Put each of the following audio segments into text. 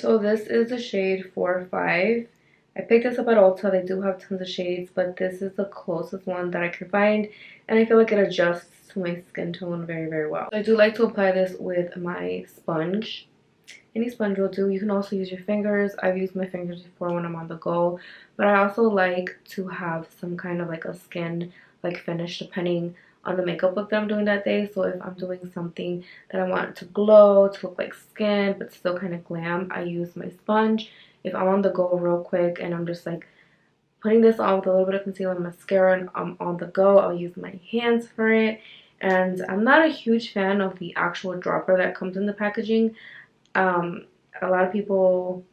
So this is the shade 4-5. I picked this up at Ulta. They do have tons of shades, but this is the closest one that I could find, and I feel like it adjusts to my skin tone very, very well. I do like to apply this with my sponge. Any sponge will do. You can also use your fingers. I've used my fingers before when I'm on the go, but I also like to have some kind of like a skin like finish depending on the makeup look that I'm doing that day. So if I'm doing something that I want to glow, to look like skin but still kind of glam, I use my sponge. If I'm on the go real quick and I'm just like putting this on with a little bit of concealer and mascara and I'm on the go, I'll use my hands for it. And I'm not a huge fan of the actual dropper that comes in the packaging. A lot of people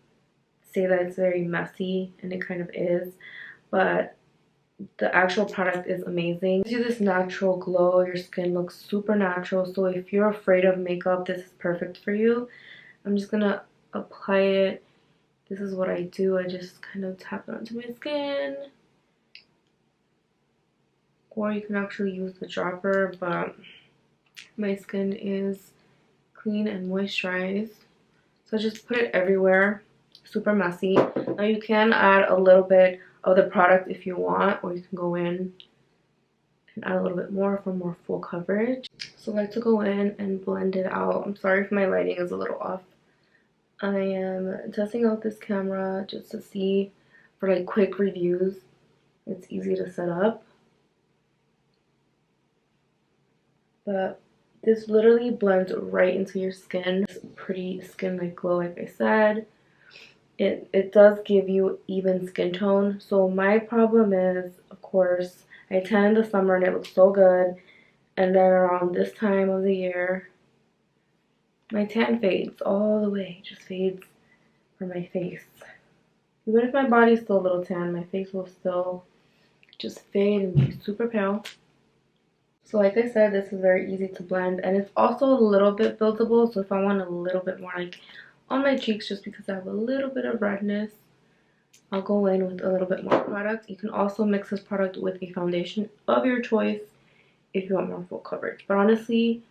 say that it's very messy, and it kind of is, but the actual product is amazing. It gives you this natural glow. Your skin looks super natural, so if you're afraid of makeup, this is perfect for you. I'm just gonna apply it. This is what I do. I just kind of tap it onto my skin, or you can actually use the dropper, but my skin is clean and moisturized, so just put it everywhere. Super messy. Now you can add a little bit of the product if you want, or you can go in and add a little bit more for more full coverage. So I like to go in and blend it out. I'm sorry if my lighting is a little off. I am testing out this camera just to see for like quick reviews. It's easy to set up, but this literally blends right into your skin. It's pretty skin like glow, like I said. It does give you even skin tone. So my problem is, of course, I tan in the summer and it looks so good, and then around this time of the year my tan fades all the way. It just fades from my face. Even if my body's still a little tan, my face will still just fade and be super pale. So like I said, this is very easy to blend, and it's also a little bit buildable. So if I want a little bit more like on my cheeks, just because I have a little bit of redness, I'll go in with a little bit more product. You can also mix this product with a foundation of your choice if you want more full coverage. But honestly,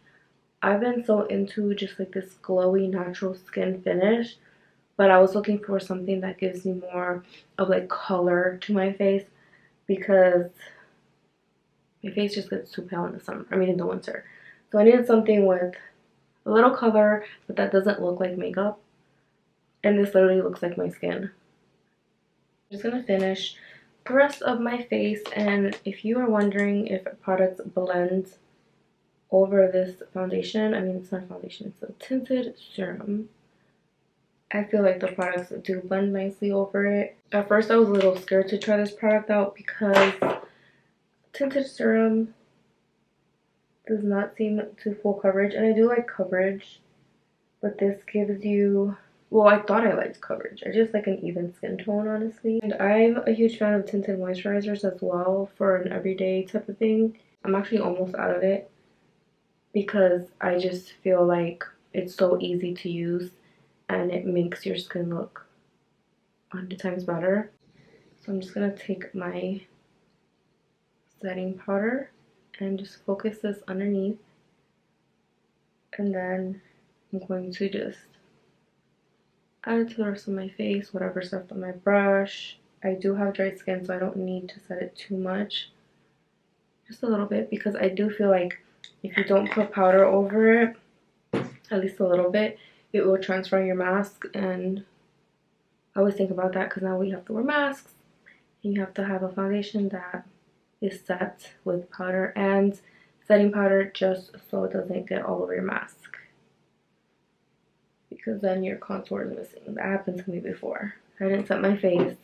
I've been so into just like this glowy natural skin finish, but I was looking for something that gives me more of like color to my face, because my face just gets too pale in the summer, in the winter. So I needed something with a little color, but that doesn't look like makeup. And this literally looks like my skin. I'm just gonna finish the rest of my face, and if you are wondering if products blend over this foundation, it's not a foundation, it's a tinted serum. I feel like the products do blend nicely over it. At first I was a little scared to try this product out because tinted serum does not seem to full coverage, and I do like coverage, but this gives you, well, I thought I liked coverage. I just like an even skin tone, honestly. And I'm a huge fan of tinted moisturizers as well for an everyday type of thing. I'm actually almost out of it because I just feel like it's so easy to use and it makes your skin look 100 times better. So I'm just gonna take my setting powder and just focus this underneath, and then I'm going to just add it to the rest of my face, whatever's left on my brush. I do have dry skin, so I don't need to set it too much, just a little bit, because I do feel like if you don't put powder over it, at least a little bit, it will transfer your mask. And I always think about that because now we have to wear masks and you have to have a foundation that is set with powder and setting powder, just so it doesn't get all over your mask, because then your contour is missing. That happened to me before. I didn't set my face,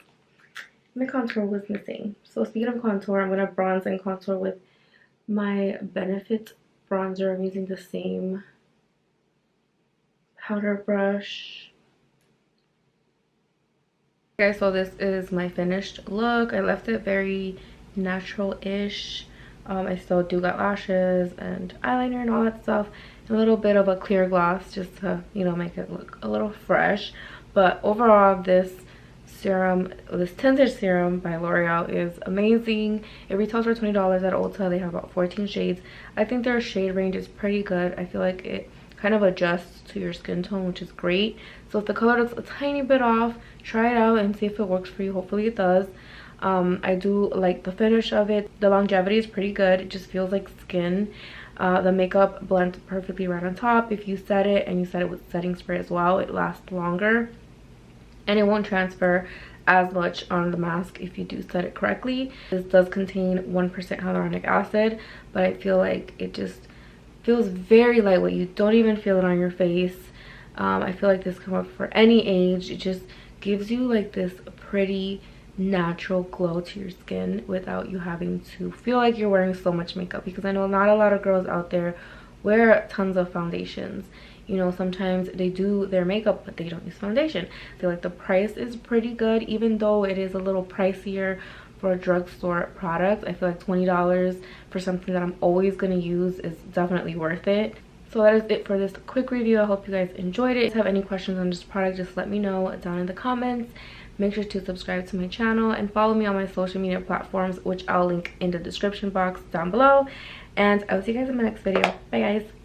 my contour was missing. So speaking of contour, I'm gonna bronze and contour with my Benefit bronzer. I'm using the same powder brush. Okay, so this is my finished look. I left it very natural-ish. I still do got lashes and eyeliner and all that stuff, and a little bit of a clear gloss just to, make it look a little fresh. But overall, this serum, this tinted serum by L'Oreal, is amazing. It retails for $20 at Ulta. They have about 14 shades. I think their shade range is pretty good. I feel like it kind of adjusts to your skin tone, which is great. So if the color looks a tiny bit off, try it out and see if it works for you. Hopefully it does. I do like the finish of it. The longevity is pretty good. It just feels like skin. The makeup blends perfectly right on top. If you set it and you set it with setting spray as well, it lasts longer and it won't transfer as much on the mask if you do set it correctly. This does contain 1% hyaluronic acid, but I feel like it just feels very lightweight. You don't even feel it on your face. I feel like this can work for any age. It just gives you like this pretty natural glow to your skin without you having to feel like you're wearing so much makeup, because I know not a lot of girls out there wear tons of foundations. You know, sometimes they do their makeup but they don't use foundation. I feel like the price is pretty good, even though it is a little pricier for a drugstore product. I feel like $20 for something that I'm always going to use is definitely worth it. So that is it for this quick review. I hope you guys enjoyed it. If you have any questions on this product, just let me know down in the comments. Make sure to subscribe to my channel and follow me on my social media platforms, which I'll link in the description box down below. And I'll see you guys in my next video. Bye guys.